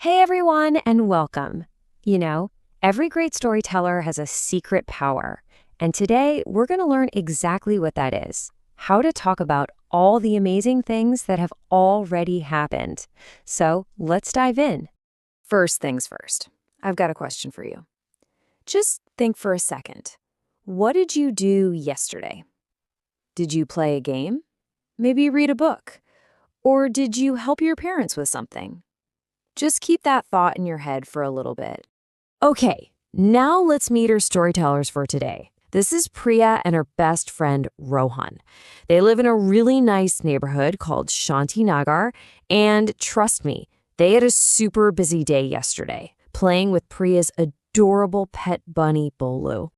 Hey everyone, and welcome. Every great storyteller has a secret power, and today we're going to learn exactly what that is, how to talk about all the amazing things that have already happened. So let's dive in. First things first, I've got a question for you. Just think for a second. What did you do yesterday? Did you play a game? Maybe read a book? Or did you help your parents with something? Just keep that thought in your head for a little bit. Okay, now let's meet our storytellers for today. This is Priya and her best friend, Rohan. They live in a really nice neighborhood called Shantinagar, and trust me, they had a super busy day yesterday, playing with Priya's adorable pet bunny, Bolu.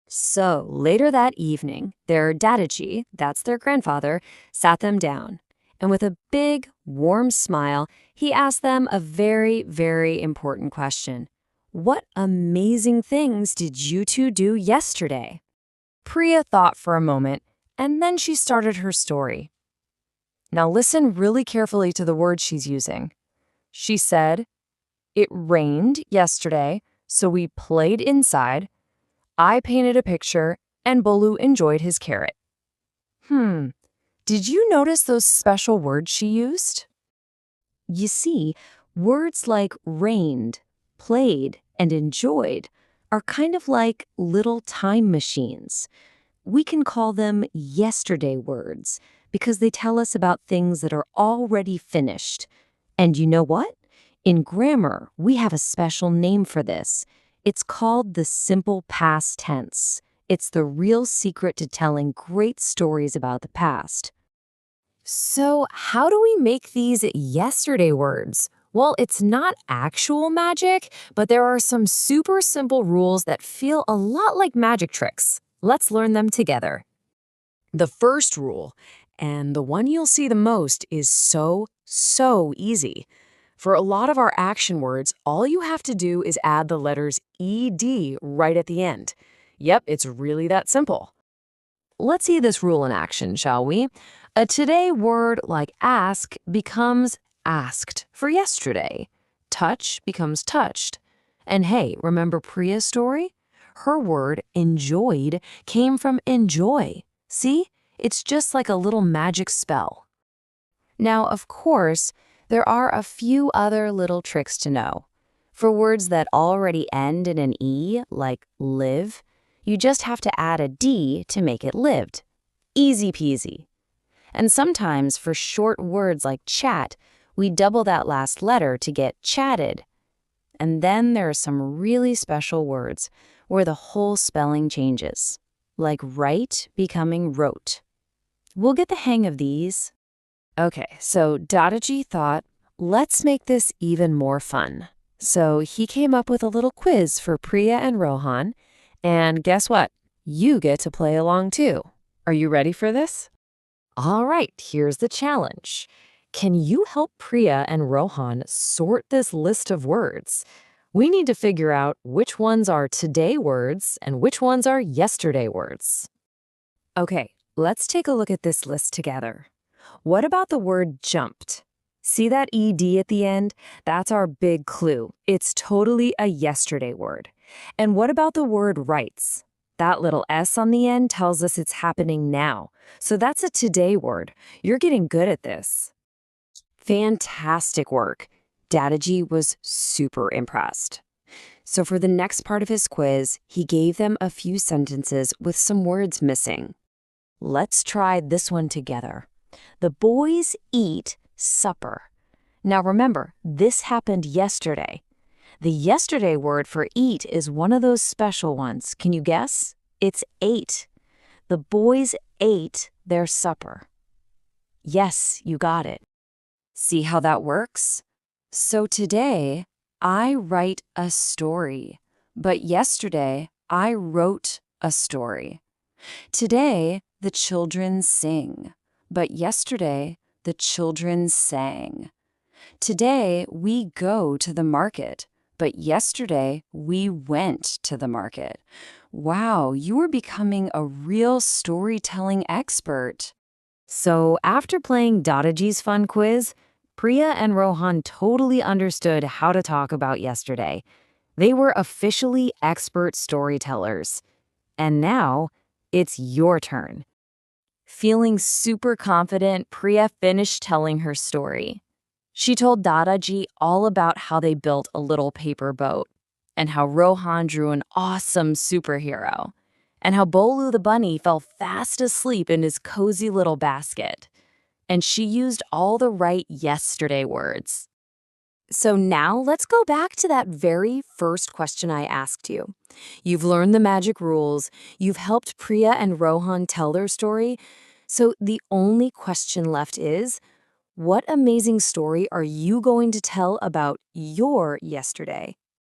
So later that evening, their Dadaji, that's their grandfather, sat them down. And with a big, warm smile, he asked them a very, very important question. What amazing things did you two do yesterday? Priya thought for a moment, and then she started her story. Now listen really carefully to the words she's using. She said, "It rained yesterday, so we played inside. I painted a picture, and Bolu enjoyed his carrot." Did you notice those special words she used? You see, words like rained, played, and enjoyed are kind of like little time machines. We can call them yesterday words because they tell us about things that are already finished. And you know what? In grammar, we have a special name for this. It's called the simple past tense. It's the real secret to telling great stories about the past. So how do we make these yesterday words? Well, it's not actual magic, but there are some super simple rules that feel a lot like magic tricks. Let's learn them together. The first rule, and the one you'll see the most, is so easy. For a lot of our action words, all you have to do is add the letters ed right at the end. Yep, it's really that simple. Let's see this rule in action, shall we? A today word like ask becomes asked for yesterday. Touch becomes touched. And hey, remember Priya's story? Her word enjoyed came from enjoy. See? It's just like a little magic spell. Now, of course, there are a few other little tricks to know. For words that already end in an E, like live, you just have to add a D to make it lived. Easy peasy. And sometimes for short words like chat, we double that last letter to get chatted. And then there are some really special words where the whole spelling changes, like write becoming wrote. We'll get the hang of these. Okay, so Dadaji thought, let's make this even more fun. So he came up with a little quiz for Priya and Rohan, and guess what? You get to play along too. Are you ready for this? All right, here's the challenge. Can you help Priya and Rohan sort this list of words? We need to figure out which ones are today words and which ones are yesterday words. Okay, let's take a look at this list together. What about the word jumped? See that ed at the end? That's our big clue. It's totally a yesterday word. And what about the word writes? That little S on the end tells us it's happening now. So that's a today word. You're getting good at this. Fantastic work. Dadaji was super impressed. So for the next part of his quiz, he gave them a few sentences with some words missing. Let's try this one together. The boys eat supper. Now remember, this happened yesterday. The yesterday word for eat is one of those special ones. Can you guess? It's ate. The boys ate their supper. Yes, you got it. See how that works? So today, I write a story, but yesterday, I wrote a story. Today, the children sing, but yesterday, the children sang. Today, we go to the market, but yesterday, we went to the market. Wow, you are becoming a real storytelling expert. So after playing Dadaji's fun quiz, Priya and Rohan totally understood how to talk about yesterday. They were officially expert storytellers. And now, it's your turn. Feeling super confident, Priya finished telling her story. She told Dadaji all about how they built a little paper boat, and how Rohan drew an awesome superhero, and how Bolu the bunny fell fast asleep in his cozy little basket. And she used all the right yesterday words. So now let's go back to that very first question I asked you. You've learned the magic rules, you've helped Priya and Rohan tell their story, so the only question left is, what amazing story are you going to tell about your yesterday?